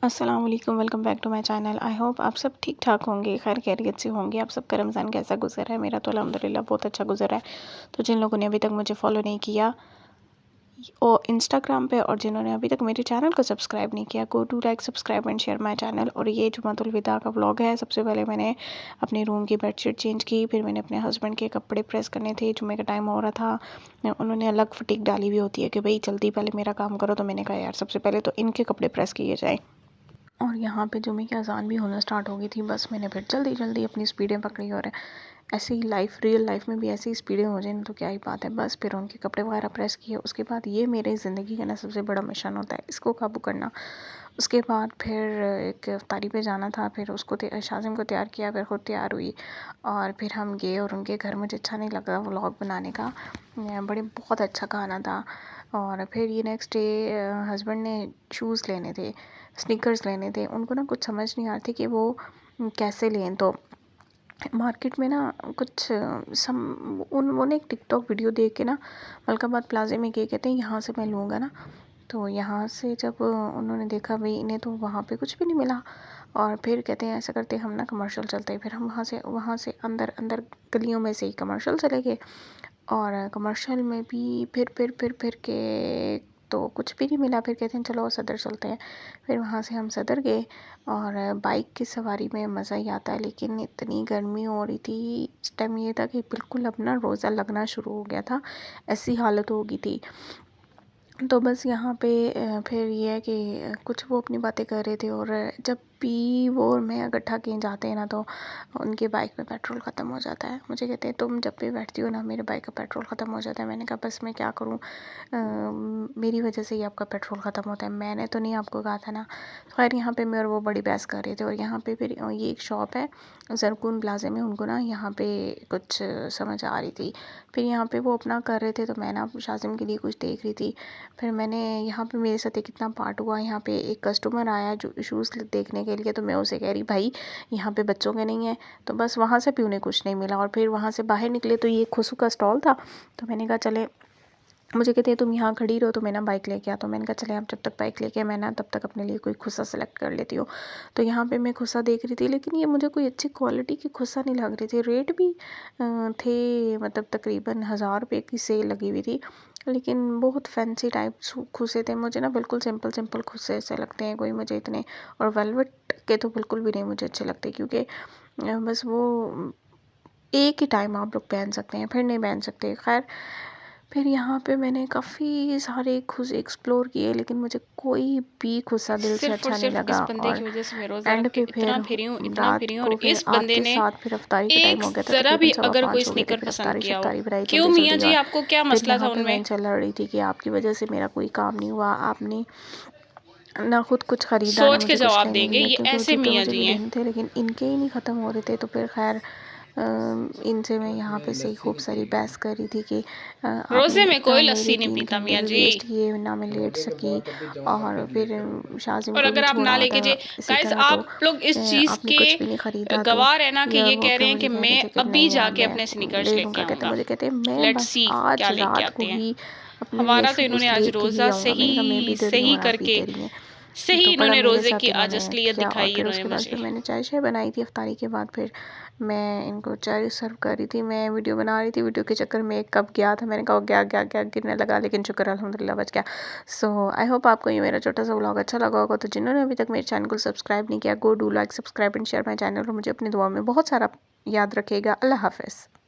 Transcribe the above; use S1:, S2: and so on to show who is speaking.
S1: अस्सलाम वालेकुम, welcome back to my channel. I hope आप सब ठीक ठाक होंगे, खैर खैरियत से होंगे। आप सबका रमज़ान कैसा गुजरा है? मेरा तो अल्हम्दुलिल्लाह बहुत अच्छा गुजरा है। तो जिन लोगों ने अभी तक मुझे फॉलो नहीं किया और इंस्टाग्राम पे, और जिन्होंने अभी तक मेरे चैनल को सब्सक्राइब नहीं किया, go to like subscribe and share my channel. और ये जुमातुल विदा का व्लॉग है। सबसे पहले मैंने अपने रूम की बेडशीट चेंज की, फिर मैंने अपने हस्बैंड के कपड़े प्रेस करने थे, जुम्मे का टाइम हो रहा था। उन्होंने अलग फटीक डाली हुई होती है कि भाई जल्दी पहले मेरा काम करो, तो मैंने कहा यार सबसे पहले तो इनके कपड़े प्रेस किए जाए। और यहाँ पे जुमे की अज़ान भी होना स्टार्ट हो गई थी। बस मैंने फिर जल्दी जल्दी अपनी स्पीडें पकड़ी, और ऐसे ही रियल लाइफ में भी ऐसी स्पीडें हो जाए तो क्या ही बात है। बस फिर उनके कपड़े वगैरह प्रेस किए। उसके बाद ये मेरे ज़िंदगी का ना सबसे बड़ा मिशन होता है, इसको काबू करना। उसके बाद फिर एक इफ्तारी पे जाना था, फिर उसको शाज़िम को तैयार किया, फिर खुद तैयार हुई और फिर हम गए। और उनके घर मुझे अच्छा नहीं लगा व्लॉग बनाने का, बहुत अच्छा खाना था। और फिर ये नेक्स्ट डे हस्बैंड ने शूज़ लेने थे, स्नीकर्स लेने थे। उनको ना कुछ समझ नहीं आ रही थी कि वो कैसे लें। तो मार्केट में ना कुछ उन्होंने एक टिकटॉक वीडियो देख के ना मलकाबाद प्लाजे में गए, कहते हैं यहाँ से मैं लूँगा ना। तो यहाँ से जब उन्होंने देखा भाई इन्हें तो वहाँ पे कुछ भी नहीं मिला, और फिर कहते हैं ऐसा करते हम ना कमर्शियल चलते हैं। फिर हम वहाँ से अंदर अंदर गलियों में से ही कमर्शियल चले गए। और कमर्शियल में भी फिर के तो कुछ भी नहीं मिला। फिर कहते हैं चलो सदर चलते हैं। फिर वहाँ से हम सदर गए। और बाइक की सवारी में मज़ा ही आता है, लेकिन इतनी गर्मी हो रही थी इस टाइम, ये था कि बिल्कुल अपना रोज़ा लगना शुरू हो गया था, ऐसी हालत हो गई थी। तो बस यहाँ पे फिर ये है कि कुछ वो अपनी बातें कर रहे थे, और जब भी वो और मैं इकट्ठा कहीं जाते हैं ना तो उनके बाइक में पेट्रोल ख़त्म हो जाता है। मुझे कहते हैं तुम जब भी बैठती हो ना मेरे बाइक का पेट्रोल ख़त्म हो जाता है। मैंने कहा बस मैं क्या करूँ, मेरी वजह से ही आपका पेट्रोल ख़त्म होता है, मैंने तो नहीं आपको कहा था ना। खैर यहाँ पे मैं और वो बड़ी बहस कर रहे थे। और यहाँ पे फिर ये एक शॉप है ज़रकून प्लाजे में, उनको ना यहाँ पे कुछ समझ आ रही थी। फिर यहाँ पे वो अपना कर रहे थे, तो मैं ना शाज़िम के लिए कुछ देख रही थी। फिर मैंने यहाँ पे मेरे साथ कितना पार्ट हुआ। यहाँ पे एक कस्टमर आया जो शूज़ देखने के लिए, तो मैं उसे कह रही भाई यहाँ पे बच्चों के नहीं है। तो बस वहाँ से भी उन्हें कुछ नहीं मिला। और फिर वहाँ से बाहर निकले तो ये खुशू का स्टॉल था, तो मैंने कहा चले, मुझे कहते हैं तुम यहाँ खड़ी रहो, तो मैं ना बाइक लेके आ। तो मैंने कहा चले आप जब तक बाइक लेके, मैं ना तब तक अपने लिए कोई खुस्सा सेलेक्ट कर लेती हूँ। तो यहाँ पे मैं खुस्सा देख रही थी, लेकिन ये मुझे कोई अच्छी क्वालिटी की खुस्सा नहीं लग रही थी। रेट भी थे, मतलब तकरीबन 1000 रुपये की सेल लगी हुई थी, लेकिन बहुत फैंसी टाइप खुस्से थे। मुझे ना बिल्कुल सिंपल सिंपल खुस्से ऐसे लगते हैं, कोई मुझे इतने, और वेलवेट के तो बिल्कुल भी नहीं मुझे अच्छे लगते, क्योंकि बस वो एक ही टाइम आप लोग पहन सकते हैं, फिर नहीं पहन सकते। खैर फिर यहाँ पे मैंने काफ़ी सारे खुद एक्सप्लोर किए, लेकिन मुझे कोई भी खुस्सा दिल से
S2: सिर्फ़ और
S1: अच्छा नहीं
S2: सिर्फ़ इस
S1: लगा।
S2: बंदे
S1: और
S2: की वज़ह से मैं रोज़ा रख
S1: एंड
S2: के
S1: पे फिर
S2: इतना
S1: रात
S2: फिरी हूँ और
S1: को फिर
S2: इस बंदे
S1: आते
S2: ने
S1: साथ फिर अफ्तारी का टाइम
S2: एक
S1: हो गया था,
S2: ज़रा भी
S1: तकरीबन सवा
S2: अगर कोई
S1: 5 हो गए थे।
S2: स्नीकर
S1: फिर
S2: पसंद
S1: अफ्तारी
S2: किया हो।
S1: शफ्तारी बनाई
S2: क्यों
S1: जल्दी
S2: मियाँ
S1: जल्दी।
S2: जी
S1: और
S2: आपको क्या
S1: फिर
S2: मसला था
S1: यहाँ पे
S2: उनमें?
S1: मैं चल रही थी कि आपकी वजह से मेरा कोई काम नहीं हुआ, आपने ना खुद कुछ ख़रीदा ना
S2: सोच के
S1: मुझे कुछ
S2: जवाब
S1: लेने
S2: देंगे,
S1: दिया,
S2: ये
S1: क्योंकि
S2: ऐसे
S1: जूते
S2: मियाँ
S1: मुझे
S2: जी
S1: भी
S2: हैं।
S1: लेने थे, लेकिन इनके ही नहीं ख़त्म हो रहे थे। तो फिर खैर इनसे मैं यहाँ पे सही खूब सारी बहस कर रही थी कि
S2: रोज़े
S1: आपने
S2: में कोई
S1: मेरे
S2: लस्सी नहीं
S1: 3
S2: पीता
S1: घंटे
S2: मियाँ
S1: भी
S2: जी।
S1: वेस्ट किए, ना मैं लेट सकी। और फिर शाज़िम
S2: और
S1: को भी
S2: अगर आप
S1: छोड़ा
S2: ना
S1: हुआ
S2: लेके
S1: था
S2: जे
S1: इसी
S2: गाइस
S1: तरह। तो
S2: आप लोग इस चीज़
S1: आपने
S2: के
S1: कुछ भी नहीं ख़रीदा। तो
S2: गवाह है ना कि
S1: ये और
S2: ये
S1: वो
S2: कह
S1: फिर
S2: रहे हैं
S1: मुझे
S2: कि
S1: कह रहे
S2: मैं
S1: थे कि
S2: अभी
S1: नहीं यार
S2: जाके
S1: मैं
S2: अपने स्नीकर्स
S1: ले
S2: लेके
S1: लूँगा। कहते
S2: आऊँगा।
S1: मुझे कहते मैं
S2: लेट्स
S1: बस
S2: सी
S1: आज
S2: क्या लेके
S1: रात
S2: आते
S1: को
S2: हैं।
S1: ही अपने लिए
S2: हमारा तो
S1: शूज़
S2: इन्होंने आज
S1: लेके ही
S2: रोज़ा
S1: आऊँगा। मैंने कहा मैं
S2: सही
S1: भी दे रही हूँ
S2: सही
S1: और आप भी
S2: करके
S1: दे रही हैं।
S2: सही
S1: तो बड़ा
S2: इन्होंने
S1: मेरे
S2: रोज़े की
S1: साथ
S2: आज
S1: इन्होंने
S2: असलियत
S1: किया। और
S2: दिखाई
S1: फिर
S2: इन्होंने
S1: उसके बाद
S2: मुझे।
S1: फिर मैंने चाय बनाई थी इफ्तारी के बाद। फिर मैं इनको चाय सर्व कर रही थी, मैं वीडियो बना रही थी। वीडियो के चक्कर में एक कप गया था, मैंने कहा गया गया गया गिरने लगा, लेकिन शुक्र अल्हम्दुलिल्लाह बच गया। सो आई होप आपको ये मेरा छोटा सा व्लॉग अच्छा लगा होगा। तो जिन्होंने अभी तक मेरे चैनल को सब्सक्राइब नहीं किया, go do like subscribe and share my channel. और मुझे अपनी दुआ में बहुत सारा याद रखिएगा। अल्लाह हाफ़िज़।